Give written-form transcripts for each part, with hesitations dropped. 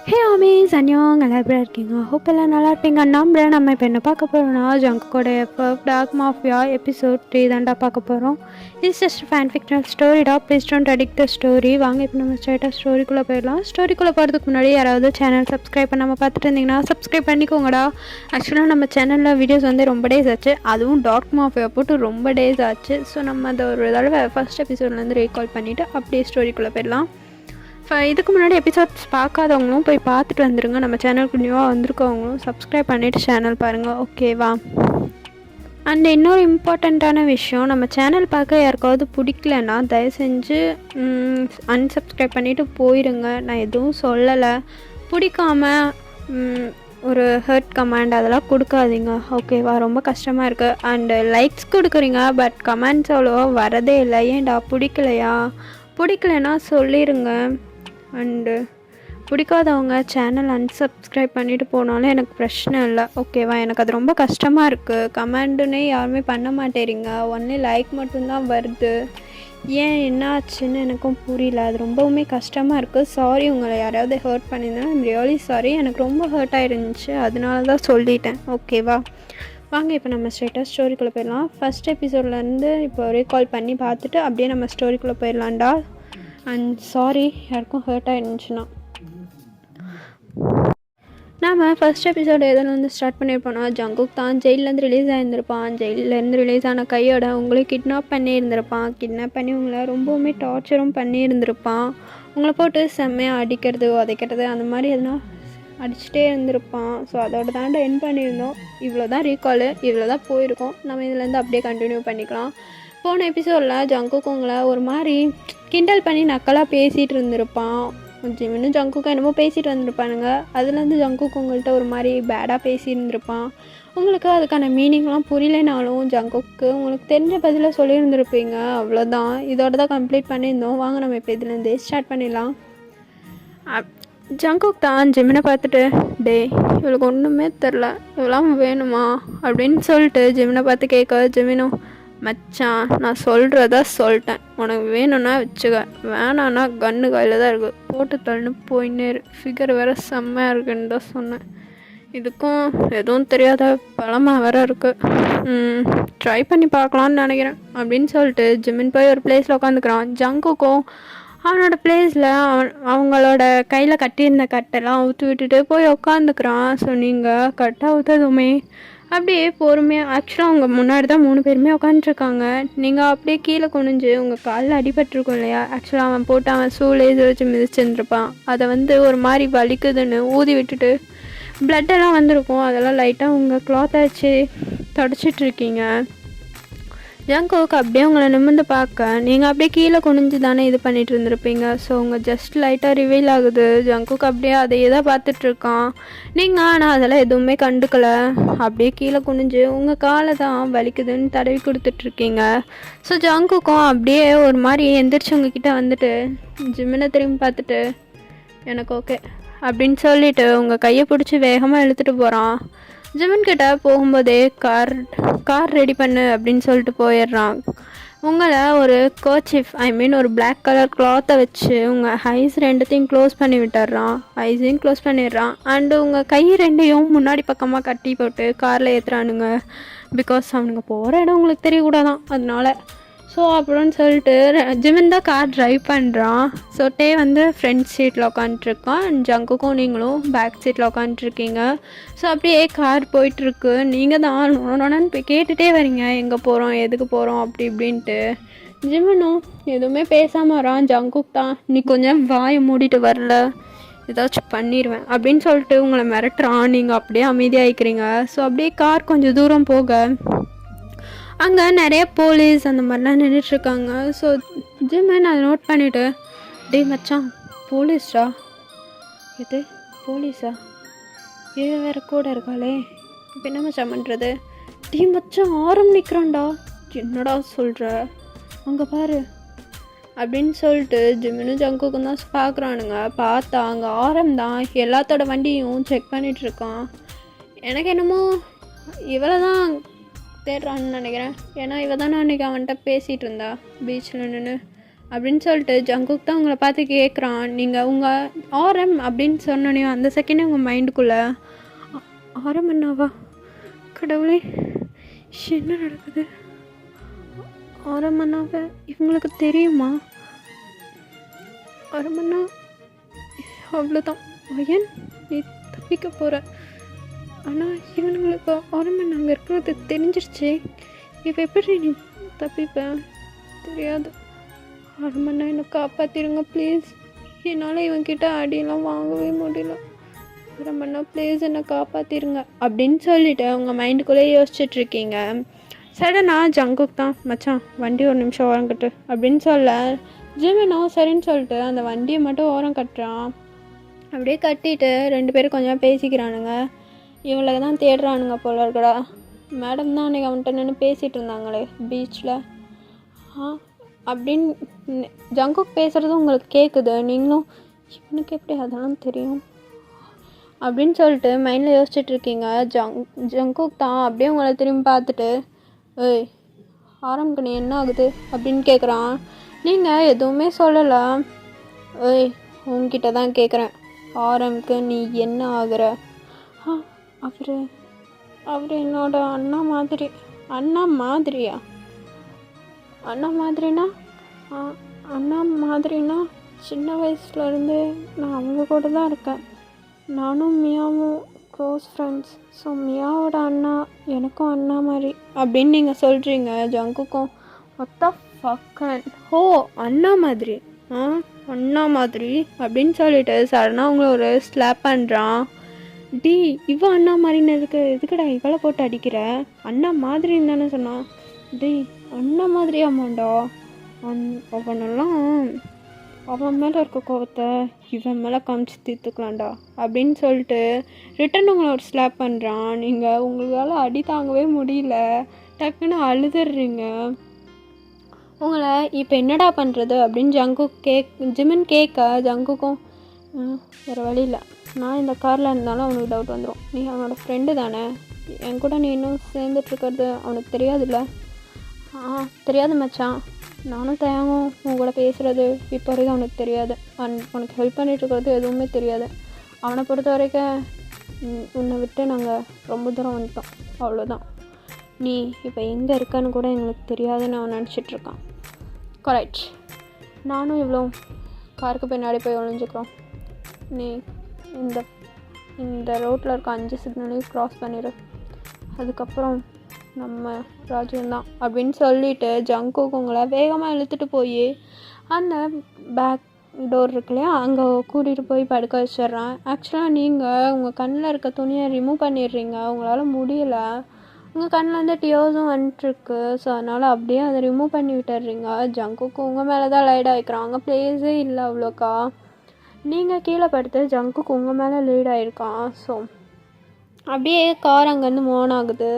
ஹே ஆமீஸ் அன்யோங் நல்லா எப்படி இருக்கீங்க? ஹோப் எல்லாம் நல்லா இருப்பீங்க நம்புறேன். நம்ம இப்போ என்ன பார்க்க போகிறோம்னா ஜங்குக்கோட எஃப்எஃப் டார்க் மாஃபியா எபிசோட் 3 தாண்டா பார்க்க போகிறோம். இட்ஸ் ஜஸ்ட் ஃபேன் ஃபிக்ஷனல் ஸ்டோரிடா, please don't addict the story. வாங்க இப்போ நம்ம ஸ்ட்ரைட்டாக ஸ்டோரிக்குள்ளே போயிடலாம். ஸ்டோரிக்குள்ளே போகிறதுக்கு முன்னாடி யாராவது சேனல் சப்ஸ்கிரைப் பண்ணாமல் பார்த்துட்டு இருந்தீங்கன்னா சப்ஸ்கிரைப் பண்ணிக்கோங்கடா. ஆக்சுவலாக நம்ம சேனலில் வீடியோஸ் வந்து ரொம்ப டேஸ் ஆச்சு, அதுவும் டார்க் மாஃபியா போட்டு ரொம்ப டேஸ் ஆச்சு. ஸோ நம்ம அதை ஒரு தடவை ஃபஸ்ட் எபிசோட்லேருந்து ரீகால் பண்ணிவிட்டு அப்படியே ஸ்டோரிக்குள்ளே போயிடலாம். இதுக்கு முன்னாடி எபிசோட்ஸ் பார்க்காதவங்களும் போய் பார்த்துட்டு வந்துடுங்க. நம்ம சேனலுக்கு நியூவாக வந்திருக்கவங்களும் சப்ஸ்கிரைப் பண்ணிவிட்டு சேனல் பாருங்கள், ஓகேவா? அண்ட் இன்னொரு இம்பார்ட்டண்ட்டான விஷயம், நம்ம சேனல் பார்க்க யாருக்காவது பிடிக்கலன்னா தயவு செஞ்சு அன்சப்ஸ்கிரைப் பண்ணிவிட்டு போயிடுங்க. நான் எதுவும் சொல்லலை. பிடிக்காம ஒரு ஹர்ட் கமெண்ட் அதெல்லாம் கொடுக்காதீங்க, ஓகேவா? ரொம்ப கஷ்டமாக இருக்குது. அண்டு லைக்ஸ் கொடுக்குறீங்க, பட் கமெண்ட்ஸ் அவ்வளோவா வரதே இல்லை. ஏன்டா பிடிக்கலையா? பிடிக்கலைன்னா சொல்லிடுங்க. அண்டு பிடிக்காதவங்க சேனல் அன்சப்ஸ்கிரைப் பண்ணிவிட்டு போனாலும் எனக்கு பிரச்சனை இல்லை, ஓகேவா? எனக்கு அது ரொம்ப கஷ்டமாக இருக்குது. கமெண்டுன்னே யாருமே பண்ண மாட்டேறீங்க, ஒன்லி லைக் மட்டும்தான் வருது. ஏன் என்ன ஆச்சுன்னு எனக்கும் புரியல. அது ரொம்பவுமே கஷ்டமாக இருக்குது. சாரி, உங்களை யாராவது ஹர்ட் பண்ணியிருந்தேன், ஐம் ரியலி சாரி. எனக்கு ரொம்ப ஹர்ட் ஆகிருந்துச்சு, அதனால தான் சொல்லிட்டேன், ஓகேவா? வாங்க இப்போ நம்ம ஸ்ட்ரெயிட்டாக ஸ்டோரிக்குள்ளே போயிடலாம். ஃபஸ்ட் எபிசோட்லேருந்து இப்போ ரீகால் பண்ணி பார்த்துட்டு அப்படியே நம்ம ஸ்டோரிக்குள்ளே போயிடலாம்டா. அண்ட் சாரி யாருக்கும் ஹர்ட் ஆகிருந்துச்சுன்னா. நாம் ஃபஸ்ட் எபிசோடு எதுலேருந்து ஸ்டார்ட் பண்ணியிருப்போம்னா, ஜங்குக் தான் ஜெயிலேருந்து ரிலீஸ் ஆகியிருந்திருப்பான். ஜெயிலேருந்து ரிலீஸ் ஆன கையோட உங்களை கிட்னாப் பண்ணியிருந்திருப்பான். கிட்னாப் பண்ணி உங்களை ரொம்பவுமே டார்ச்சரும் பண்ணியிருந்திருப்பான். உங்களை போட்டு செம்மையாக அடிக்கிறது உதைக்கிறது அந்த மாதிரி எதுனா அடிச்சுட்டே இருந்திருப்பான். ஸோ அதோட தாண்ட என் பண்ணியிருந்தோம். இவ்வளோ தான் ரீகாலு, இவ்வளோ தான் போயிருக்கோம். நம்ம இதுலேருந்து அப்படியே கண்டினியூ பண்ணிக்கலாம். போன எபிசோடில் ஜங்குக் உங்களை ஒரு மாதிரி கிண்டல் பண்ணி நக்கலாக பேசிகிட்டு இருந்திருப்பான். ஜிமின்னு ஜங்குக்கு என்னமோ பேசிகிட்டு வந்திருப்பானுங்க. அதுலேருந்து ஜங்குக்கு உங்கள்கிட்ட ஒரு மாதிரி பேடாக பேசியிருந்திருப்பான். உங்களுக்கு அதுக்கான மீனிங்லாம் புரியலைனாலும் ஜங்குக்கு உங்களுக்கு தெரிஞ்ச பதிலாக சொல்லியிருந்திருப்பீங்க. அவ்வளோதான், இதோட தான் கம்ப்ளீட் பண்ணியிருந்தோம். வாங்க நம்ம இப்போ இதுலேருந்தே ஸ்டார்ட் பண்ணிடலாம். ஜங்குக் தான் ஜிமினை பார்த்துட்டு, டே இவளுக்கு ஒன்றுமே தெரில, இவெல்லாம் வேணுமா அப்படின்னு சொல்லிட்டு ஜிமினை பார்த்து கேட்க, ஜிமினும் மச்சான் நான் சொல்கிறதா சொல்லிட்டேன், உனக்கு வேணும்னா வச்சுக்க, வேணான்னா கன்று கையில் தான் இருக்குது, போட்டு தள்ளுன்னு போயின்னே ஃபிகர் வேறு செம்மையாக இருக்குன்னு தான் சொன்னேன். இதுக்கும் எதுவும் தெரியாத பழமாக வேறு இருக்குது, ட்ரை பண்ணி பார்க்கலான்னு நினைக்கிறேன் அப்படின்னு சொல்லிட்டு ஜிமின் போய் ஒரு பிளேஸில் உட்காந்துக்கிறான். ஜங்குக்கும் அவனோட பிளேஸில் அவங்களோட கையில் கட்டியிருந்த கட்டெல்லாம் அவுத்து விட்டுட்டு போய் உட்காந்துக்கிறான். ஸோ நீங்கள் கட்டை அவுத்ததுமே அப்படியே பொறுமையாக, ஆக்சுவலாக அவங்க முன்னாடி தான் 3 பேருமே உட்காந்துருக்காங்க. நீங்கள் அப்படியே கீழே குனிஞ்சு உங்கள் காலில் அடிபட்டிருக்கும் இல்லையா? ஆக்சுவலாக அவன் போட்டு அவன் சூளேஜ் வச்சு மிதிச்சிருந்துருப்பான். அதை வந்து ஒரு மாதிரி வலிக்குதுன்னு ஊதி விட்டுட்டு பிளட்டெல்லாம் வந்திருக்கும். அதெல்லாம் லைட்டாக உங்கள் கிளாத்தை வச்சு தொடச்சிட்ருக்கீங்க. ஜங்குக்கு அப்படியே உங்களை நிமிர்ந்து பார்க்க நீங்கள் அப்படியே கீழே குனிஞ்சு தானே இது பண்ணிகிட்டு இருந்திருப்பீங்க. ஸோ உங்கள் ஜஸ்ட் லைட்டாக ரிவீல் ஆகுது. ஜங்குக்கு அப்படியே அதையே தான் பார்த்துட்ருக்கான். நீங்கள் ஆனால் அதெல்லாம் எதுவுமே கண்டுக்கலை. அப்படியே கீழே குனிஞ்சு உங்கள் காலை தான் வலிக்குதுன்னு தடவி கொடுத்துட்ருக்கீங்க. ஸோ ஜங்குக்கும் அப்படியே ஒரு மாதிரி எந்திரிச்சு உங்ககிட்ட வந்துட்டு ஜிமினை திரும்பி பார்த்துட்டு எனக்கு ஓகே அப்படின்னு சொல்லிவிட்டு உங்கள் கையை பிடிச்சி வேகமாக இழுத்துட்டு போகிறான். ஜிமின்கிட்ட போகும்போதே கார் ரெடி பண்ணு அப்படின்னு சொல்லிட்டு போயிடுறான். உங்களை ஒரு கர்ச்சீஃப் ஒரு பிளாக் கலர் கிளாத்தை வச்சு உங்கள் ஐஸ் ரெண்டுத்தையும் க்ளோஸ் பண்ணி விட்டுறான். ஐஸையும் க்ளோஸ் பண்ணிடுறான். அண்டு உங்கள் கை ரெண்டையும் முன்னாடி பக்கமாக கட்டி போட்டு காரில் ஏற்றுறானுங்க. பிகாஸ் அவனுங்க போகிற இடம் உங்களுக்கு தெரியக்கூடாதான், அதனால. ஸோ அப்படின்னு சொல்லிட்டு ஜிமின் தான் கார் ட்ரைவ் பண்ணுறான். ஸோ டே வந்து ஃப்ரண்ட் சீட்டில் உட்காந்துட்ருக்கான். ஜங்குக்கும் நீங்களும் பேக் சீட்டில் உட்காந்துட்ருக்கீங்க. ஸோ அப்படியே கார் போயிட்டுருக்கு. நீங்கள் தான் நோனன்னு போய் கேட்டுகிட்டே வரீங்க, எங்கே போகிறோம் எதுக்கு போகிறோம் அப்படி இப்படின்ட்டு. ஜிமினும் எதுவுமே பேசாமல் வரான். ஜங்குக் தான், நீ கொஞ்சம் வாயை மூடிட்டு வரல ஏதாச்சும் பண்ணிடுவேன் அப்படின்னு சொல்லிட்டு உங்களை மிரட்டுறான். நீங்கள் அப்படியே அமைதியாகிக்கிறீங்க. ஸோ அப்படியே கார் கொஞ்சம் தூரம் போக அங்கே நிறைய போலீஸ் அந்த மாதிரிலாம் நின்றுட்டுருக்காங்க. ஸோ ஜிமின் அதை நோட் பண்ணிவிட்டு, டே மச்சான் போலீஸ்டா, இது போலீஸா, இது வேறு கூட இருக்காளே, இப்போ என்ன மச்சான் பண்ணுறது? டே மச்சான் ஆரம் நிற்கிறான்டா, என்னடா சொல்கிற, அங்கே பாரு அப்படின்னு சொல்லிட்டு ஜிமினும் ஜங்குக்கும் தான் பார்க்குறானுங்க. பார்த்தா அங்கே ஆரம் தான் எல்லாத்தோட வண்டியும் செக் பண்ணிகிட்ருக்கான். எனக்கு என்னமோ இவளை தான் தேடுறான்னு நினைக்கிறேன். ஏன்னா இவ தானே அன்றைக்கி அவன்கிட்ட பேசிகிட்டு இருந்தா பீச்சில் நின்று. அப்படின்னு சொல்லிட்டு ஜங்குக் தான் உங்களை பார்த்து கேட்குறான். நீங்கள் உங்கள் ஆரம் அப்படின்னு சொன்னோன்னே அந்த செகண்டே உங்கள் மைண்டுக்குள்ளே ஆரம் அண்ணாவா, கடவுளே என்ன நடக்குது, ஆரம் அண்ணாவை இவங்களுக்கு தெரியுமா, ஆரம் அண்ணா அவ்வளோதான் அயன் நீ தப்பிக்க போகிற. ஆனால் இவனுங்களுக்கு ஆரம்பம் நாங்கள் இருக்கிறது தெரிஞ்சிருச்சு, இப்போ எப்படி நீ தப்பிப்பேன் தெரியாது. ஆரம்பண்ணா என்னை காப்பாற்றிடுங்க ப்ளீஸ், என்னால் இவன்கிட்ட அடியெல்லாம் வாங்கவே முடியல, ஆரம்பண்ணா ப்ளீஸ் என்னை காப்பாற்றிடுங்க அப்படின்னு சொல்லிவிட்டு உங்கள் மைண்டுக்குள்ளே யோசிச்சுட்ருக்கீங்க. சடனாக ஜங்குக் தான் மச்சான் வண்டி ஒரு நிமிஷம் ஓரம் கட்டு அப்படின்னு சொல்ல ஜிமினோ சரின்னு சொல்லிட்டு அந்த வண்டியை மட்டும் ஓரம் கட்டுறான். அப்படியே கட்டிட்டு 2 பேரும் கொஞ்சம் பேசிக்கிறானுங்க. இவளை தான் தேடுறானுங்க போல இருக்கடா. மேடம் தான் அன்றைக்கி அவன்கிட்ட நின்று பேசிகிட்டு இருந்தாங்களே பீச்சில் அப்படின்னு ஜங்குக் பேசுகிறதும் உங்களுக்கு கேட்குது. நீங்களும் இவனுக்கு எப்படி அதெல்லாம் தெரியும் அப்படின்னு சொல்லிட்டு மைண்டில் யோசிச்சுட்ருக்கீங்க. ஜங்குக் தான் அப்படியே உங்களை திரும்பி பார்த்துட்டு ஏய் ஆரம்புக்கு நீ என்ன ஆகுது அப்படின்னு கேட்குறான். நீங்கள் எதுவுமே சொல்லலை. ஏய் உங்ககிட்ட தான் கேட்குறேன், ஆரம்புக்கு நீ என்ன ஆகுற? அவர் என்னோட அண்ணா மாதிரி. அண்ணா மாதிரியா? அண்ணா மாதிரினா அண்ணா மாதிரினா சின்ன வயசுலேருந்து நான் அவங்க கூட தான் இருக்கேன். நானும் மியாவும் க்ளோஸ் ஃப்ரெண்ட்ஸ். ஸோ மியாவோட அண்ணா எனக்கும் அண்ணா மாதிரி அப்படின்னு நீங்கள் சொல்கிறீங்க. ஜங்குக்கும் மொத்த ஃபக்கன் ஓ அண்ணா மாதிரி அண்ணா மாதிரி அப்படின்னு சொல்லிட்டு சடனாக அவங்கள ஒரு ஸ்லாப் பண்ணுறான். டி இவன் அண்ணா மாதிரின்னு எதுக்குடா இவளை போட்டு அடிக்கிற? அண்ணா மாதிரின்னு தானே சொன்னான். டி அண்ணா மாதிரி ஆமாண்டா, அவனெல்லாம் அவன் மேலே இருக்க கோவத்தை இவன் மேலே காமிச்சு தீர்த்துக்கலாம்டா அப்படின்னு சொல்லிட்டு ரிட்டன் உங்களை ஒரு ஸ்லாப் பண்ணுறான். நீங்கள் உங்களால் அடி தாங்கவே முடியல, டக்குன்னு அழுதுடுறீங்க. உங்களை இப்போ என்னடா பண்ணுறது அப்படின்னு ஜிமின் கேட்க ஜங்குக்கும் வேறு வழி இல்லை, நான் இந்த காரில் இருந்தாலும் அவனுக்கு டவுட் வந்துடும். நீ அவனோட ஃப்ரெண்டு தானே, என் கூட நீ இன்னும் சேர்ந்துட்டுருக்கிறது அவனுக்கு தெரியாதுல்ல? தெரியாது மச்சான், நானும் தயாங்கும் உன் கூட பேசுகிறது இப்போ வரைக்கும் அவனுக்கு தெரியாது. உனக்கு ஹெல்ப் பண்ணிகிட்ருக்கிறது எதுவுமே தெரியாது. அவனை பொறுத்த வரைக்கும் உன்னை விட்டு நாங்கள் ரொம்ப தூரம் வந்துட்டோம், அவ்வளோதான். நீ இப்போ எங்கே இருக்கன்னு கூட எங்களுக்கு தெரியாதுன்னு அவன் நினச்சிட்ருக்கான். கரெக்ட், நானும் இவ்வளோ காருக்கு பின்னாடி போய் ஒழிஞ்சுக்கிறோம். நீ இந்த ரோட்டில் இருக்க 5 சிக்னலையும் க்ராஸ் பண்ணிடு, அதுக்கப்புறம் நம்ம ராஜ்யம்தான் அப்படின்னு சொல்லிவிட்டு ஜங்குக்கு உங்களை வேகமாக இழுத்துட்டு போய் அந்த பேக் டோர் இருக்கு இல்லையா, அங்கே கூட்டிகிட்டு போய் படுக்க வச்சிட்றான். ஆக்சுவலாக நீங்கள் உங்கள் கண்ணில் இருக்க துணியை ரிமூவ் பண்ணிடுறீங்க, உங்களால் முடியலை. உங்கள் கண்ணில் வந்து டியோஸும் வந்துட்டுருக்கு. ஸோ அதனால் அப்படியே அதை ரிமூவ் பண்ணி விட்டுடுறீங்க. ஜங்குக்கு உங்கள் மேலே தான் லைட் ஆகிக்கிறாங்க, ப்ளேஸே இல்லை அவ்வளோக்கா. நீங்கள் கீழே படுத்து ஜங்குக்கு உங்கள் மேலே லீட் ஆகிருக்கான். ஸோ அப்படியே கார் அங்கேருந்து மூவ் ஆகுது.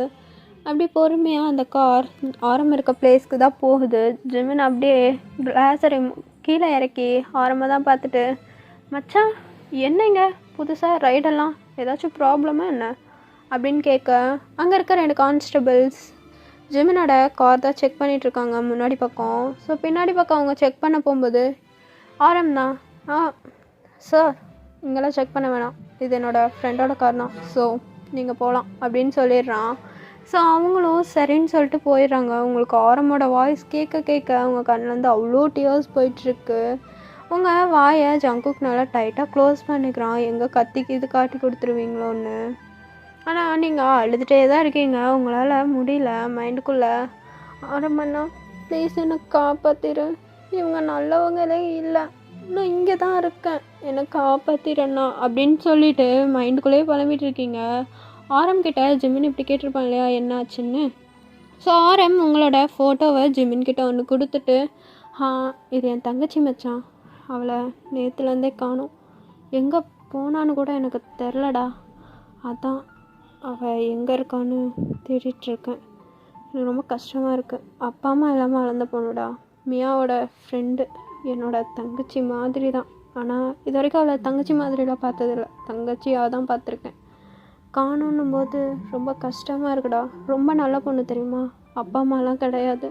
அப்படி பொறுமையாக அந்த கார் ஆரம்பம் இருக்க பிளேஸ்க்கு தான் போகுது. ஜிமின் அப்படியே கிளாஸை கீழே இறக்கி ஆரம்பம் தான் பார்த்துட்டு மச்சான் என்னங்க புதுசாக ரைடெல்லாம் ஏதாச்சும் ப்ராப்ளமா என்ன அப்படின்னு கேட்க அங்கே இருக்க 2 கான்ஸ்டபிள்ஸ் ஜிமினோட கார் தான் செக் பண்ணிகிட்ருக்காங்க முன்னாடி பக்கம். ஸோ பின்னாடி பக்கம் அவங்க செக் பண்ண போகும்போது ஆரம் தான் சார் இங்கெல்லாம் செக் பண்ண வேணாம், இது என்னோடய ஃப்ரெண்டோட கார் தான், ஸோ நீங்கள் போகலாம் அப்படின்னு சொல்லிடுறான். ஸோ அவங்களும் சரின்னு சொல்லிட்டு போயிடுறாங்க. உங்களுக்கு ஆரமோட வாய்ஸ் கேட்க அவங்க கண்ணிலேருந்து அவ்வளோ டியர்ஸ் போயிட்டுருக்கு. உங்கள் வாயை ஜங்குக்கு நல்லா டைட்டாக க்ளோஸ் பண்ணிக்கிறான், எங்கே கத்திக்கு இது காட்டி கொடுத்துருவீங்களோன்னு. ஆனால் நீங்கள் அழுதுகிட்டே தான் இருக்கீங்க, உங்களால் முடியல. மைண்டுக்குள்ளே ஆரம்பண்ணா ப்ளீஸ் என்னை காப்பாற்றிடு, இவங்க நல்லவங்களே இல்லை, நான் இங்கே தான் இருக்கேன், என்னை காப்பாற்றிடண்ணா அப்படின்னு சொல்லிட்டு மைண்டுக்குள்ளேயே புலம்பிகிட்டு இருக்கீங்க. ஆரம்கிட்ட ஜிமின் இப்படி கேட்டிருப்பான் இல்லையா என்ன ஆச்சுன்னு. ஸோ ஆரம் உங்களோட ஃபோட்டோவை ஜிமின்கிட்ட ஒன்று கொடுத்துட்டு இது என் தங்கச்சி மச்சான், அவளை நேற்றுலேருந்தே காணோம், எங்கே போனான்னு கூட எனக்கு தெரிலடா, அதான் அவள் எங்கே இருக்கான்னு தேடிட்டுருக்கேன், எனக்கு ரொம்ப கஷ்டமாக இருக்குது, அப்பா அம்மா இல்லாமல் வளர்ந்த பொண்ணுடா, மியாவோட ஃப்ரெண்டு, என்னோட தங்கச்சி மாதிரி தான், ஆனால் இது வரைக்கும் அவளை தங்கச்சி மாதிரிலாம் பார்த்ததில்ல, தங்கச்சியாக தான் பார்த்துருக்கேன், காணோன்னும் போது ரொம்ப கஷ்டமாக இருக்குடா, ரொம்ப நல்ல பொண்ணு தெரியுமா, அப்பா அம்மாலாம் கிடையாது,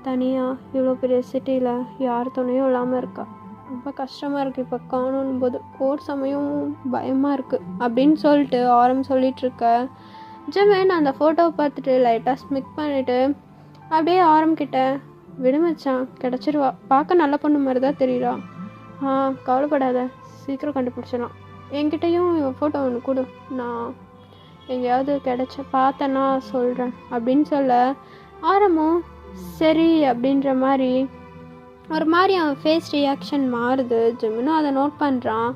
தனியாக இவ்வளோ பெரிய சிட்டியில் யார் துணையும் இல்லாமல் இருக்கா. ரொம்ப கஷ்டமாக இருக்குது இப்போ காணும் போது. ஒரு சமயம் பயமாக இருக்குது அப்படின்னு சொல்லிட்டு ஆரம் சொல்லிகிட்ருக்க ஜெமின் அந்த ஃபோட்டோவை பார்த்துட்டு லைட்டாக ஸ்மிக் பண்ணிவிட்டு அப்படியே ஆரம்பிக்கிட்ட, விடுமச்சான் கிடச்சிருவா, பார்க்க நல்ல பொண்ணு மாதிரி தான் தெரியுறா. கவலைப்படாத, சீக்கிரம் கண்டுபிடிச்சிடலாம். என்கிட்டையும் ஃபோட்டோ ஒன்று கொடு, நான் எங்கேயாவது பார்த்தேன்னா சொல்கிறேன் அப்படின்னு சொல்ல ஆரம்பம் சரி அப்படின்ற மாதிரி ஒரு மாதிரி அவன் ஃபேஸ் ரியாக்ஷன் மாறுது. ஜெமினும் அதை நோட் பண்ணுறான்.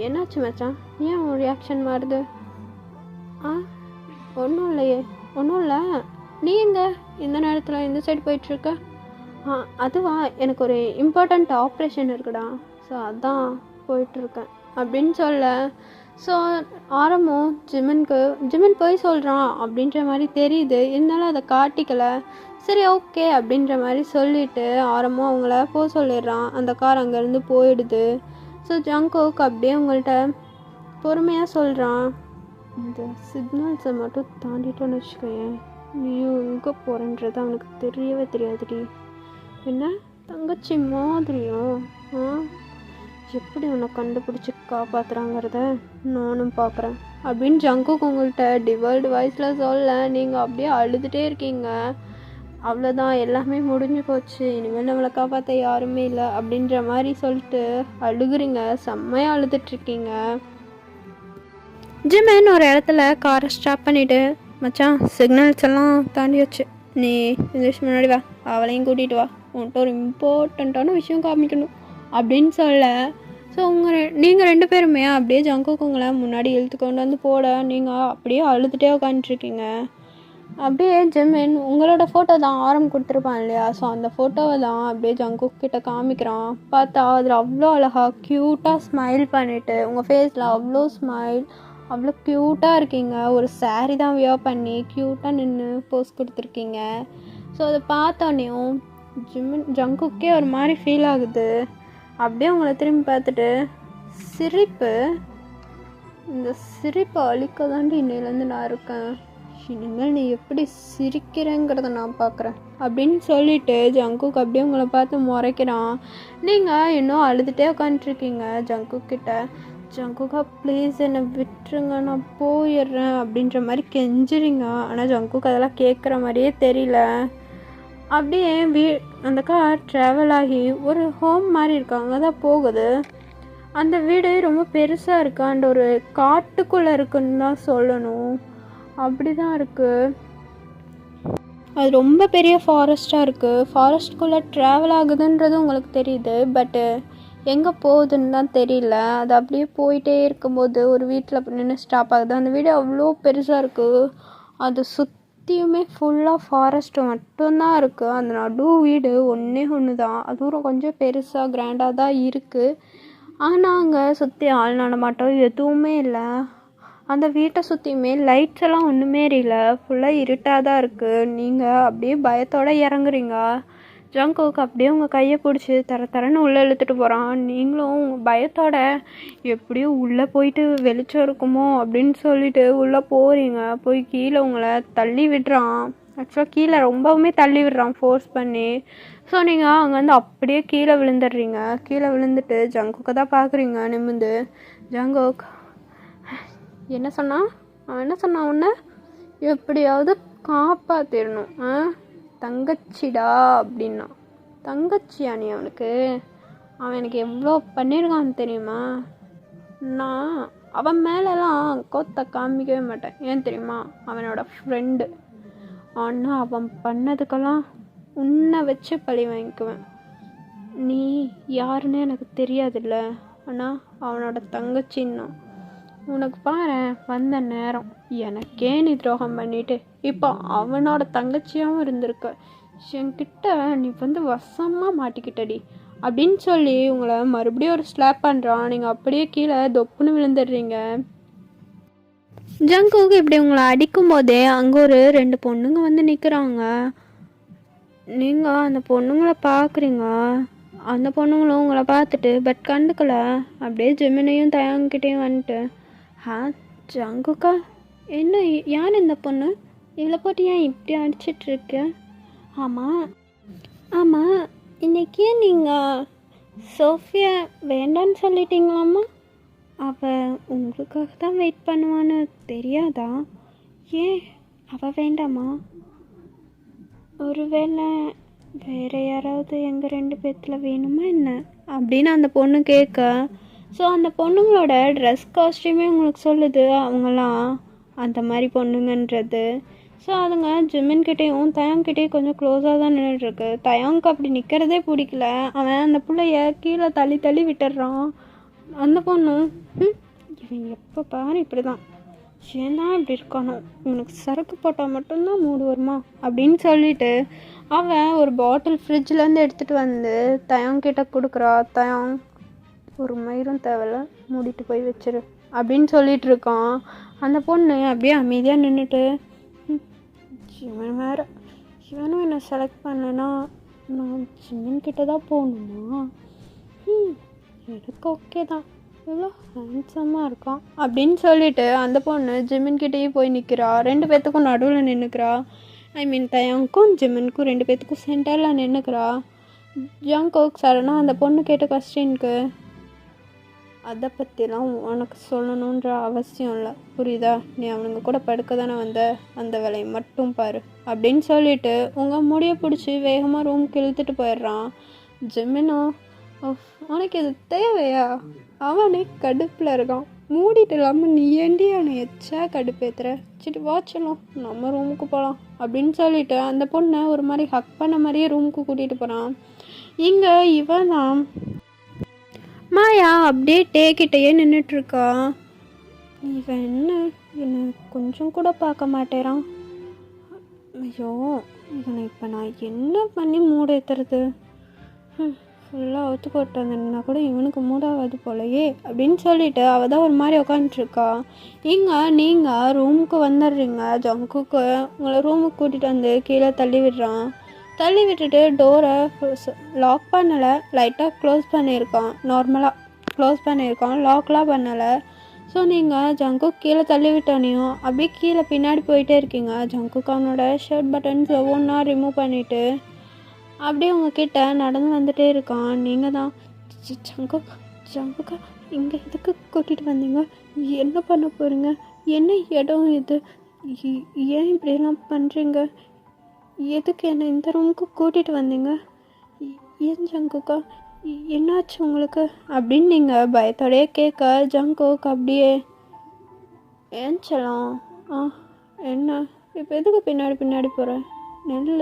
என்னாச்சு மச்சான், ஏன் உன் ரியாக்ஷன் மாறுது? ஒன்றும் இல்லையே. ஒன்றும் இல்லை, நீ எங்கே இந்த நேரத்தில் இந்த சைடு போயிட்டுருக்க? அதுவா, எனக்கு ஒரு இம்பார்ட்டண்ட் ஆப்ரேஷன் இருக்குடா, ஸோ அதான் போயிட்டுருக்கேன் அப்படின்னு சொல்ல. ஸோ ஆரம்பம் ஜிமின் போய் சொல்கிறான் அப்படின்ற மாதிரி தெரியுது, இருந்தாலும் அதை காட்டிக்கலை. சரி ஓகே அப்படின்ற மாதிரி சொல்லிவிட்டு ஆரம்பம் அவங்கள போக சொல்லிடுறான். அந்த கார் அங்கேருந்து போயிடுது. ஸோ ஜங்கோக் அப்படியே அவங்கள்ட்ட பொறுமையாக சொல்கிறான், இந்த சிக்னல்ஸை மட்டும் தாண்டிட்டோன்னு வச்சுக்கோயேன், நீயும் எங்கே போகிறன்றது அவனுக்கு தெரியவே தெரியாதுடி. என்ன தங்கச்சி மாதிரியும் எப்படி உன்னை கண்டுபிடிச்சி காப்பாற்றுறாங்கிறத நானும் பார்க்குறேன் அப்படின்னு ஜங்கோக் உங்கள்கிட்ட டிவர்ல்டு வாய்ஸில் சொல்ல. நீங்கள் அப்படியே அழுதுகிட்டே இருக்கீங்க. அவ்வளோதான், எல்லாமே முடிஞ்சு போச்சு, இனிமேல் நம்மளை காப்பாற்ற யாருமே இல்லை அப்படின்ற மாதிரி சொல்லிட்டு அழுகுறீங்க. செம்மையாக அழுதுட்ருக்கீங்க. ஜிமின் ஒரு இடத்துல காரை ஸ்டாப் பண்ணிவிட்டு, மச்சான் சிக்னல்ஸ் எல்லாம் தாண்டி வச்சு, நீ இந்த விஷயம் முன்னாடி வா, அவளையும் கூட்டிகிட்டு வா, உன்கிட்ட ஒரு இம்பார்ட்டண்ட்டான விஷயம் காமிக்கணும் அப்படின்னு சொல்ல. ஸோ நீங்கள் 2 பேருமே அப்படியே ஜங்கோக் உங்களை முன்னாடி இழுத்து கொண்டு வந்து போட நீங்கள் அப்படியே அழுதுகிட்டே உட்காந்துட்ருக்கீங்க. அப்படியே ஜெமின் உங்களோட ஃபோட்டோ தான் ஆரம் கொடுத்துருப்பான் இல்லையா, ஸோ அந்த ஃபோட்டோவை தான் அப்படியே ஜங்கோக் கிட்ட காமிக்கிறான். பார்த்தா அதில் அவ்வளோ அழகாக க்யூட்டாக ஸ்மைல் பண்ணிவிட்டு, உங்கள் ஃபேஸில் அவ்வளோ ஸ்மைல், அவ்வளோ க்யூட்டாக இருக்கீங்க. ஒரு சாரீ தான் வியர் பண்ணி க்யூட்டாக நின்று போஸ் கொடுத்துருக்கீங்க. ஸோ அதை பார்த்தோன்னையும் ஜங்குக்கே ஒரு மாதிரி ஃபீல் ஆகுது. அப்படியே உங்களை திரும்பி பார்த்துட்டு சிரிப்பு, இந்த சிரிப்பை அழிக்க தாண்டி இன்னையிலேருந்து நான் இருக்கேன், இனிமேல் நீ எப்படி சிரிக்கிறேங்கிறத நான் பார்க்குறேன் அப்படின்னு சொல்லிட்டு ஜங்குக் அப்படியே உங்களை பார்த்து முறைக்கிறான். நீங்கள் இன்னும் அழுதுகிட்டே உட்காந்துட்ருக்கீங்க ஜங்குக் கிட்ட. ஜங்குக்கா ப்ளீஸ் என்னை விட்டுருங்க, நான் போயிடுறேன் அப்படின்ற மாதிரி கெஞ்சுறீங்க. ஆனால் ஜங்குக் அதெல்லாம் கேட்குற மாதிரியே தெரியல. அப்படியே அந்த கார் ட்ராவல் ஆகி ஒரு ஹோம் மாதிரி இருக்காங்க தான் போகுது. அந்த வீடு ரொம்ப பெருசாக இருக்குது, அண்ட் ஒரு காட்டுக்குள்ளே இருக்குன்னு தான் சொல்லணும். அப்படி தான் இருக்குது, அது ரொம்ப பெரிய ஃபாரஸ்ட்டாக இருக்குது. ஃபாரஸ்ட்குள்ளே ட்ராவல் ஆகுதுன்றது உங்களுக்கு தெரியுது, பட்டு எங்கே போகுதுன்னு தான் தெரியல. அது அப்படியே போயிட்டே இருக்கும்போது ஒரு வீட்டில் நின்று ஸ்டாப் ஆகுது. அந்த வீடு அவ்வளோ பெருசாக இருக்குது, அது சுற்றியுமே ஃபுல்லாக ஃபாரஸ்ட்டு மட்டும்தான் இருக்குது. அந்த நடு வீடு ஒன்று தான், அதுவும் கொஞ்சம் பெருசாக கிராண்டாக தான் இருக்குது. ஆனால் அங்கே சுற்றி ஆள் நடமாட்டம் எதுவுமே இல்லை. அந்த வீட்டை சுற்றியுமே லைட்ஸ் எல்லாம் ஒன்றுமே இல்லை, ஃபுல்லாக இருட்டாக தான் இருக்குது. நீங்கள் அப்படியே பயத்தோடு இறங்குறீங்க. ஜங்குக் அப்படியே உங்கள் கையை பிடிச்சி தரன்னு உள்ளே இழுத்துட்டு போகிறான். நீங்களும் உங்கள் பயத்தோட எப்படியும் உள்ளே போயிட்டு வெளிச்சம் இருக்குமோ அப்படின்னு சொல்லிட்டு உள்ளே போகிறீங்க. போய் கீழே உங்களை தள்ளி விடுறான். ஆக்சுவலாக கீழே ரொம்பவுமே தள்ளி விடுறான் ஃபோர்ஸ் பண்ணி. ஸோ நீங்கள் அங்கேருந்து அப்படியே கீழே விழுந்துடுறீங்க. கீழே விழுந்துட்டு ஜங்குக்கை தான் பார்க்குறீங்க நிமிந்து. ஜங்குக் என்ன சொன்னான்? அவன் என்ன சொன்னான்? உன்னை எப்படியாவது காப்பாற்றிடணும், தங்கச்சிடா அப்படின்னா. தங்கச்சியா நீ அவனுக்கு? அவன் எனக்கு எவ்வளோ பண்ணியிருக்கான்னு தெரியுமா? நான் அவன் மேலெலாம் கோத்தை காமிக்கவே மாட்டேன். ஏன் தெரியுமா? அவனோட ஃப்ரெண்டு. ஆனால் அவன் பண்ணதுக்கெல்லாம் உன்னை வச்சு பழி வாங்கிக்குவேன். நீ யாருன்னு எனக்கு தெரியாதுல்ல, ஆனால் அவனோட தங்கச்சின்னா. உனக்கு பாரு, வந்த நேரம் எனக்கே நீ துரோகம் பண்ணிட்டு இப்போ அவனோட தங்கச்சியாகவும் இருந்திருக்க. என்கிட்ட நீ வசமாக மாட்டிக்கிட்டடி அப்படின்னு சொல்லி உங்களை மறுபடியும் ஒரு ஸ்லாப் பண்ணுறான். நீங்கள் அப்படியே கீழே தொப்புன்னு விழுந்துடுறீங்க. ஜங்குக்கு இப்படி உங்களை அடிக்கும் போதே அங்கே ஒரு 2 பொண்ணுங்க நிற்கிறாங்க. நீங்கள் அந்த பொண்ணுங்களை பார்க்குறீங்க. அந்த பொண்ணுங்களும் உங்களை பார்த்துட்டு பட் கண்டுக்கல. அப்படியே ஜெமினையும் தயங்கிட்டையும் வந்துட்டு, ஜங்குக்கா என்ன, யார் இந்த பொண்ணு, இவளை போட்டு ஏன் இப்படி அடிச்சிட்ருக்க? ஆமாம், ஆமாம், இன்றைக்கி நீங்கள் சோஃபியா வேண்டான்னு சொல்லிட்டீங்களாம்மா? அவள் உங்களுக்காக தான் வெயிட் பண்ணுவான்னு தெரியாதா? ஏன் அவள் வேண்டாமா? ஒருவேளை வேறு யாராவது எங்கள் 2 பேர்த்தில் வேணுமா என்ன அப்படின்னு அந்த பொண்ணு கேட்க, ஸோ அந்த பொண்ணுங்களோட ட்ரெஸ் காஸ்ட்யூமே உங்களுக்கு சொல்லுது அவங்களாம் அந்த மாதிரி பொண்ணுங்கன்றது. ஸோ அதுங்க ஜிமின்கிட்டேயும் தயாங்கிட்டேயும் கொஞ்சம் க்ளோஸாக தான் நின்றுட்டுருக்கு. தயாங்க்கு அப்படி நிற்கிறதே பிடிக்கல. அவன் அந்த பிள்ளைய கீழே தள்ளி தள்ளி விட்டுடுறான். அந்த பொண்ணும் இவன் எப்போ பாரு இப்படி தான், ஏன்னா இப்படி இருக்கானோ, இவனுக்கு சரக்கு போட்டால் மட்டும்தான் மூடு வருமா அப்படின்னு சொல்லிட்டு அவன் ஒரு பாட்டில் ஃப்ரிட்ஜ்லேருந்து எடுத்துகிட்டு வந்து தயாங்கிட்ட கொடுக்குறா. தயாங், ஒரு மயிரும் தேவையில்ல, மூடிட்டு போய் வச்சிரு அப்படின்னு சொல்லிட்டு இருக்கான். அந்த பொண்ணு அப்படியே அமைதியாக நின்றுட்டு, இவன் வேறு, இவனும் என்னை செலக்ட் பண்ணலன்னா நான் ஜிமின்கிட்ட தான் போகணுமா? எனக்கு ஓகே தான், எவ்வளோ ஹேண்ட்ஸமாக இருக்கான் அப்படின்னு சொல்லிட்டு அந்த பொண்ணு ஜிமின்கிட்டேயே போய் நிற்கிறா. 2 பேர்த்துக்கும் நடுவில் நின்றுக்கிறா. தயாங்க்கும் ஜிமின்க்கும் 2 பேர்த்துக்கும் சென்டரில் நின்றுக்கிறா. ஜங்கோக் சடனாக அந்த பொண்ணு கேட்ட கொஸ்டினுக்கு, அதை பற்றிலாம் உனக்கு சொல்லணுன்ற அவசியம் இல்லை, புரியுதா? நீ அவனுங்க கூட படுக்க தானே வந்த, அந்த வேலையை மட்டும் பாரு அப்படின்னு சொல்லிட்டு உங்கள் முடியை பிடிச்சி வேகமாக ரூமுக்கு இழுத்துட்டு போயிடுறான். ஜிமினோ, உனக்கு இது தேவையா? அவனே கடுப்பில் இருக்கான், மூடிட்டு இல்லாமல் நீ ஏண்டி அவனை எச்சா கடுப்பேத்துற? சரி வாட்சலாம், நம்ம ரூமுக்கு போகலாம் அப்படின்னு சொல்லிட்டு அந்த பொண்ணை ஒரு மாதிரி ஹக் பண்ண மாதிரியே ரூமுக்கு கூட்டிகிட்டு போகிறான். இங்கே இவன் தான் மாயா அப்படியே டேக்கிட்டேயே நின்றுட்டுருக்கா. இவன் என்னை கொஞ்சம் கூட பார்க்க மாட்டேறான். ஐயோ, இவனை இப்போ நான் என்ன பண்ணி மூடேத்துறது? ஃபுல்லாக அவுத்து போட்டு வந்தேன்னா கூட இவனுக்கு மூடாவது போலையே அப்படின்னு சொல்லிட்டு அவள் தான் ஒரு மாதிரி உட்காந்துட்ருக்கா. இங்கே நீங்கள் ரூமுக்கு வந்துடுறீங்க. ஜங்குக்கு உங்களை ரூமுக்கு கூட்டிகிட்டு வந்து கீழே தள்ளி விடுறான். தள்ளி விட்டுட்டு டோரை லாக் பண்ணலை, லைட்டாக க்ளோஸ் பண்ணியிருக்கான். நார்மலாக க்ளோஸ் பண்ணியிருக்கான், லாக்லாம் பண்ணலை. ஸோ நீங்கள் ஜங்குக் கீழே தள்ளி விட்டோனையும் அப்படியே கீழே பின்னாடி போயிட்டே இருக்கீங்க. ஜங்குக் அவனோட ஷர்ட் பட்டன்ஸ் ஒவ்வொன்றா ரிமூவ் பண்ணிவிட்டு அப்படியே உங்ககிட்ட நடந்து வந்துகிட்டே இருக்கான். நீங்கள் தான், ஜங்குக்கா இங்கே எதுக்கு கூட்டிகிட்டு வந்தீங்க? என்ன பண்ண போகிறீங்க? என்ன இடம் இது? ஏன் இப்படியெல்லாம் பண்ணுறீங்க? எதுக்கு என்னை இந்த ரூமுக்கு கூட்டிகிட்டு வந்தீங்க? ஏன் ஜங்குக்கா, என்னாச்சு உங்களுக்கு அப்படின்னு நீங்கள் பயத்தோடையே கேட்க, ஜங்குக் அப்படியே, ஏன் செல்லம், என்ன இப்போ எதுக்கு பின்னாடி பின்னாடி போகிறேன்? நெல்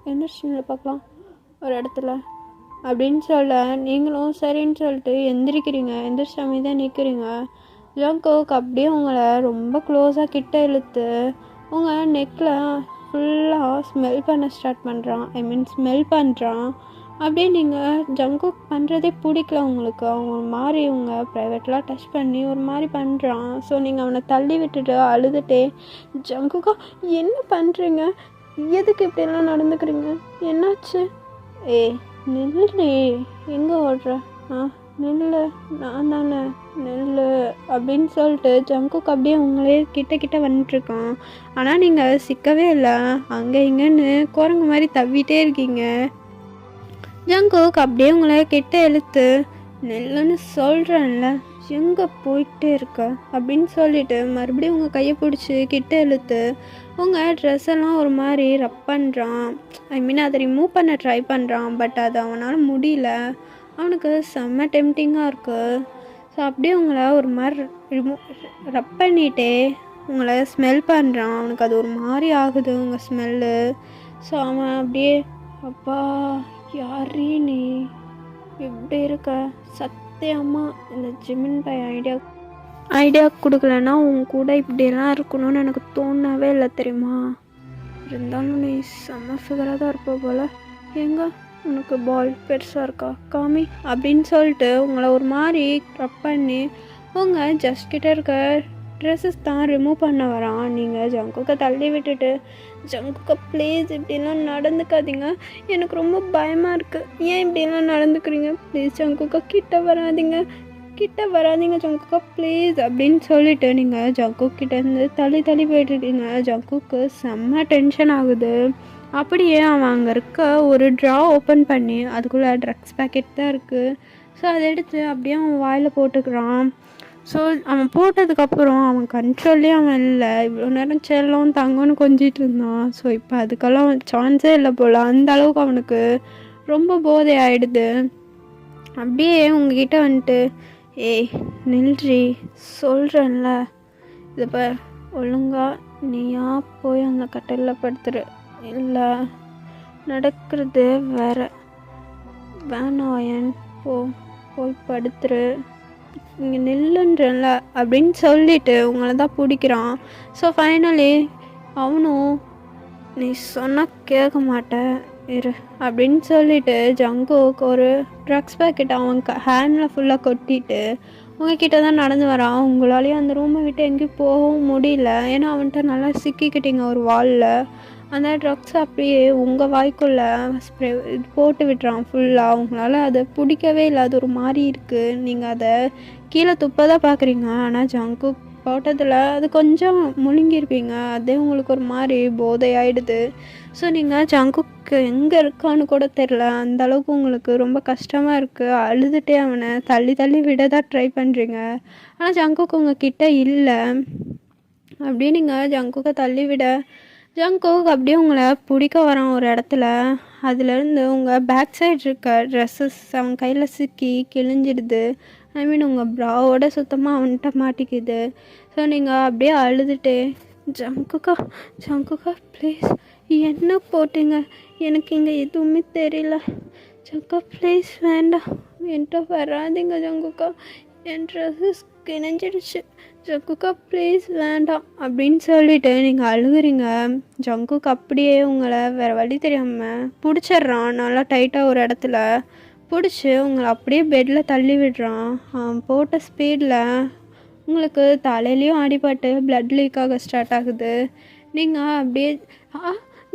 எந்திரிச்சு பார்க்கலாம் ஒரு இடத்துல அப்படின்னு சொல்ல, நீங்களும் சரின்னு சொல்லிட்டு எந்திரிக்கிறீங்க. எந்திரிச்சு அமைதியாக நிற்கிறீங்க. ஜங்குக் அப்படியே உங்களை ரொம்ப க்ளோஸாக கிட்ட இழுத்து உங்கள் நெக்கில் ஃபுல்லாக ஸ்மெல் பண்ண ஸ்டார்ட் பண்ணுறான். ஸ்மெல் பண்ணுறான். அப்படியே நீங்கள் ஜங்குக் பண்ணுறதே பிடிக்கல உங்களுக்கு. அவங்க மாதிரி இவங்க ப்ரைவேட்லாம் டச் பண்ணி ஒரு மாதிரி பண்ணுறான். ஸோ நீங்கள் அவனை தள்ளி விட்டுட்டு அழுதுகிட்டே, ஜங்குக்கா என்ன பண்ணுறீங்க? எதுக்கு இப்படியெல்லாம் நடந்துக்கிறீங்க? என்னாச்சு? நில்லு, எங்கே ஓடுற? நெல் நான் தானே நெல் அப்படின்னு சொல்லிட்டு ஜங்குக் அப்படியே உங்களே கிட்ட வந்துட்டுருக்கான். ஆனால் நீங்கள் சிக்கவே இல்லை. அங்கே இங்கேன்னு குரங்கு மாதிரி தவிட்டே இருக்கீங்க. ஜங்குக் அப்படியே உங்களை கிட்ட இழுத்து, நெல்லுன்னு சொல்கிறேன்ல, எங்கே போயிட்டே இருக்க அப்படின்னு சொல்லிட்டு மறுபடியும் உங்கள் கையை பிடிச்சி கிட்ட இழுத்து உங்கள் ட்ரெஸ் எல்லாம் ஒரு மாதிரி ரப் பண்ணுறான். அதை ரிமூவ் பண்ண ட்ரை பண்ணுறான். பட் அது அவனால் முடியல. அவனுக்கு செம்ம டெம்டிங்காக இருக்குது. ஸோ அப்படியே உங்களை ஒரு மாதிரி ரப் பண்ணிகிட்டே உங்களை ஸ்மெல் பண்ணுறான். அவனுக்கு அது ஒரு மாதிரி ஆகுது உங்கள் ஸ்மெல்லு. ஸோ அவன் அப்படியே, அப்பா யாரீ நீ, எப்படி இருக்க? சத்தியம்மா இந்த ஜிமின் பையன் ஐடியா கொடுக்கலன்னா உன் கூட இப்படியெல்லாம் இருக்கணும்னு எனக்கு தோணவே இல்லை தெரியுமா? இருந்தாலும் நீ செம்ம ஃபிகராக தான் இருப்ப போல். எங்க உனக்கு பால் பெருசாக இருக்கா காமி அப்படின்னு சொல்லிட்டு உங்களை ஒரு மாதிரி ரப் பண்ணி உங்கள் ஜஸ்ட் கிட்ட இருக்க ட்ரெஸ்ஸஸ் தான் ரிமூவ் பண்ண வரான். நீங்கள் ஜங்குக்கை தள்ளி விட்டுட்டு, ஜங்குக்கா ப்ளீஸ் இப்படிலாம் நடந்துக்காதீங்க, எனக்கு ரொம்ப பயமாக இருக்குது, ஏன் இப்படிலாம் நடந்துக்கிறீங்க, ப்ளீஸ் ஜங்குக்கா கிட்ட வராதிங்க ஜங்குக்கா ப்ளீஸ் அப்படின்னு சொல்லிட்டு நீங்கள் ஜங்குக் கிட்டேருந்து தள்ளி போயிட்டுருக்கீங்க. ஜங்குக்கு செம்ம டென்ஷன் ஆகுது. அப்படியே அவன் அங்கே இருக்க ஒரு ட்ரா ஓப்பன் பண்ணி அதுக்குள்ளே ட்ரக்ஸ் பேக்கெட் தான் இருக்குது. ஸோ அதை எடுத்து அப்படியே அவன் வாயில் போட்டுக்கிறான். ஸோ அவன் போட்டதுக்கப்புறம் அவன் கண்ட்ரோல்லே அவன் இல்லை. இவ்வளோ நேரம் செல்லம் தங்கன்னு கொஞ்சிட்டு இருந்தான். ஸோ இப்போ அதுக்கெல்லாம் சான்ஸே இல்லை போல். அந்த அளவுக்கு அவனுக்கு ரொம்ப போதை ஆகிடுது. அப்படியே உங்ககிட்ட வந்துட்டு, ஏய் நில்றி சொல்கிறேன்ல, இதை பார், ஒழுங்கா நீயா போய் அந்த கட்டிலில் படுத்துரு, இல்லை நடக்கிறது வேற, வேணாயன் போய் படுத்துரு, இங்கே நில்லுன்றல அப்படின்னு சொல்லிட்டு உங்களை தான் பிடிக்கிறான். ஸோ ஃபைனலி அவனும் நீ சொன்னால் கேட்க மாட்டேன் இரு அப்படின்னு சொல்லிட்டு ஜங்குக்கு ஒரு ட்ரக்ஸ் பேக்கெட் அவன் ஹேண்டில் ஃபுல்லாக கொட்டிட்டு உங்ககிட்ட தான் நடந்து வரான். உங்களாலேயும் அந்த ரூமை விட்டு எங்கேயும் போகவும் முடியல. ஏன்னா அவன்கிட்ட நல்லா சிக்கிக்கிட்டீங்க ஒரு வாலில். அந்த ட்ரக்ஸ் அப்படியே உங்கள் வாய்க்குள்ளே ஸ்ப்ரே போட்டு விட்டுறான் ஃபுல்லாக. உங்களால் அதை பிடிக்கவே இல்லை. அது ஒரு மாதிரி இருக்குது. நீங்கள் அதை கீழே துப்ப தான் பார்க்குறீங்க. ஆனால் ஜங்கு போட்டதில் அது கொஞ்சம் முழுங்கியிருப்பீங்க. அதே உங்களுக்கு ஒரு மாதிரி போதை ஆகிடுது. ஸோ நீங்கள் ஜங்குக்கு எங்கே இருக்கான்னு கூட தெரில. அந்தளவுக்கு உங்களுக்கு ரொம்ப கஷ்டமாக இருக்குது. அழுதுகிட்டே அவனை தள்ளி தள்ளி விட தான் ட்ரை பண்ணுறீங்க. ஆனால் ஜங்குக்கு உங்கள் கிட்டே இல்லை. அப்படியே நீங்கள் ஜங்குக்கை தள்ளி விட ஜங்குக் அப்படியே உங்களை பிடிக்க வரான் ஒரு இடத்துல. அதுலேருந்து உங்கள் பேக் சைடு இருக்க ட்ரெஸ்ஸஸ் அவன் கையில் சிக்கி கிழிஞ்சிடுது. ஐ மீன் உங்கள் ப்ராவோட சுத்தமாக அவன்கிட்ட மாட்டிக்குது. ஸோ நீங்கள் அப்படியே அழுதுட்டு, ஜங்குக்கா ப்ளீஸ் என்ன போட்டுங்க, எனக்கு இங்கே எதுவுமே தெரியல, ஜங்குக்கா ப்ளீஸ் வேண்டாம், என்கிட்ட வராதிங்க ஜங்குக்கா, என் ட்ரெஸ்ஸஸ் கிழிஞ்சிடுச்சு, ஜங்குக்கா ப்ளீஸ் வேண்டாம் அப்படின்னு சொல்லிட்டு நீங்கள் அழுகுறீங்க. ஜங்குக்கு அப்படியே உங்களை வேறு வழி தெரியாமல் பிடிச்சிட்றான். நல்லா டைட்டாக ஒரு இடத்துல பிடிச்சி உங்களை அப்படியே பெட்டில் தள்ளி விடுறான். அவன் போட்ட ஸ்பீடில் உங்களுக்கு தலையிலையும் அடிபட்டு பிளட் லீக் ஆக ஸ்டார்ட் ஆகுது. நீங்கள் அப்படியே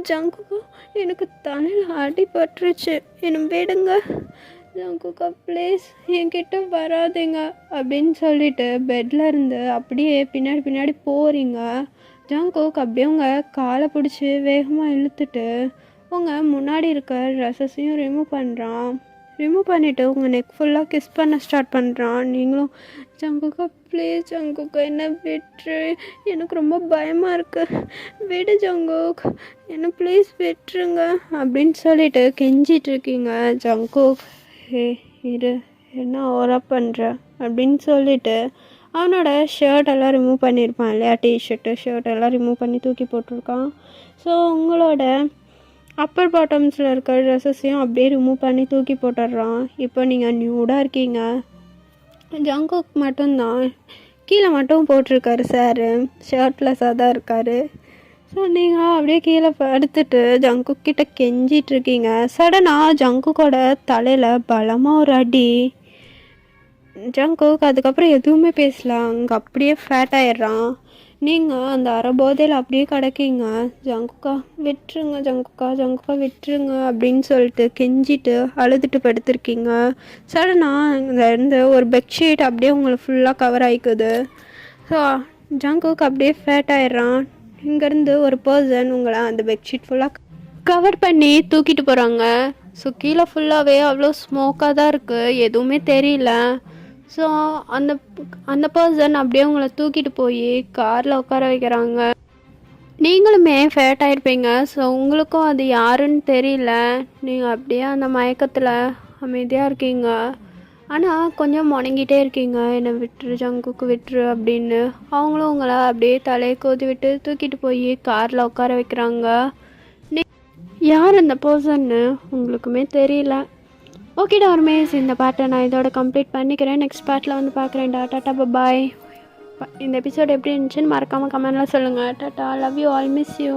ஜங்குக்கா எனக்கு தலையில் அடிபட்டுருச்சு, என்னை விடுங்க ஜங்குக்கா ப்ளீஸ் என்கிட்ட வராதிங்க அப்படின்னு சொல்லிட்டு பெட்டில் இருந்து அப்படியே பின்னாடி போகிறீங்க. ஜங்குக் அப்படியே உங்கள் காலை பிடிச்சி வேகமாக இழுத்துட்டு உங்கள் முன்னாடி இருக்க ட்ரெஸ்ஸஸையும் ரிமூவ் பண்ணிவிட்டு உங்கள் நெக் ஃபுல்லாக கிஸ் பண்ண ஸ்டார்ட் பண்ணுறான். நீங்களும் ஜங்குக்கா ப்ளீஸ் ஜங்குக்கா என்ன விட்டுரு, எனக்கு ரொம்ப பயமாக இருக்குது, விடு ஜங்குக் என்ன ப்ளீஸ் விட்டுருங்க அப்படின்னு சொல்லிட்டு கெஞ்சிட்ருக்கீங்க. ஜங்குக் இரு என்ன ஓரா பண்ணுற அப்படின்னு சொல்லிட்டு அவனோட ஷர்ட்டெல்லாம் ரிமூவ் பண்ணியிருப்பான் இல்லையா, ஷர்ட்டெல்லாம் ரிமூவ் பண்ணி தூக்கி போட்டிருக்கான். ஸோ உங்களோட அப்பர் பாட்டம்ஸில் இருக்க ட்ரெஸ்ஸஸையும் அப்படியே ரிமூவ் பண்ணி தூக்கி போட்டுடுறான். இப்போ நீங்கள் நியூடாக இருக்கீங்க. ஜங்குக் மட்டும்தான் கீழே மட்டும் போட்டிருக்காரு சார், ஷர்ட்லெஸ்ஸாக தான் இருக்கார். ஸோ நீங்கள் அப்படியே கீழே படுத்துட்டு ஜங்குக் கிட்ட கெஞ்சிட்ருக்கீங்க. சடனாக ஜங்குக்கோட தலையில் பலமாக ஒரு அடி. ஜங்குக் அதுக்கப்புறம் எதுவுமே பேசலாம், அங்கே அப்படியே ஃபேட் ஆயிடுறான். நீங்கள் அந்த அரைபோதையில் அப்படியே கிடக்கீங்க. ஜங்குக்கா விட்டுருங்க, ஜங்குக்கா விட்டுருங்க அப்படின்னு சொல்லிட்டு கெஞ்சிட்டு அழுதுட்டு படுத்திருக்கீங்க. சடனாக இங்கே இருந்து ஒரு பெட்ஷீட் அப்படியே உங்களுக்கு ஃபுல்லாக கவர் ஆகிக்குது. ஸோ ஜங்குக் அப்படியே ஃபேட் ஆயிடுறான். இங்கேருந்து ஒரு பர்சன் உங்களை அந்த பெட்ஷீட் ஃபுல்லாக கவர் பண்ணி தூக்கிட்டு போகிறாங்க. ஸோ கீழே ஃபுல்லாகவே அவ்வளோ ஸ்மோக்காக தான் இருக்குது, எதுவுமே தெரியல. ஸோ அந்த பர்சன் அப்படியே உங்களை தூக்கிட்டு போய் காரில் உட்கார வைக்கிறாங்க. நீங்களுமே ஃபேட் ஆகிருப்பீங்க. ஸோ உங்களுக்கும் அது யாருன்னு தெரியல. நீங்கள் அப்படியே அந்த மயக்கத்தில் அமைதியாக இருக்கீங்க. ஆனால் கொஞ்சம் முணங்கிட்டே இருக்கீங்க, என்னை விட்டுரு ஜங்குக்கு விட்டுரு அப்படின்னு. அவங்களும் உங்களை அப்படியே தலையை கோதி விட்டு தூக்கிட்டு போய் காரில் உட்கார வைக்கிறாங்க. யார் அந்த பர்சன்னு உங்களுக்குமே தெரியல. ஓகே டார்மேஸ், இந்த பாட்டை நான் இதோட கம்ப்ளீட் பண்ணிக்கிறேன். நெக்ஸ்ட் பார்ட்டில் வந்து பார்க்குறேன். டாட்டா பாய். இந்த எபிசோட் எப்படி இருந்துச்சுன்னு மறக்காமல் கமெண்ட்லாம் சொல்லுங்கள். Tata, love you all, miss you.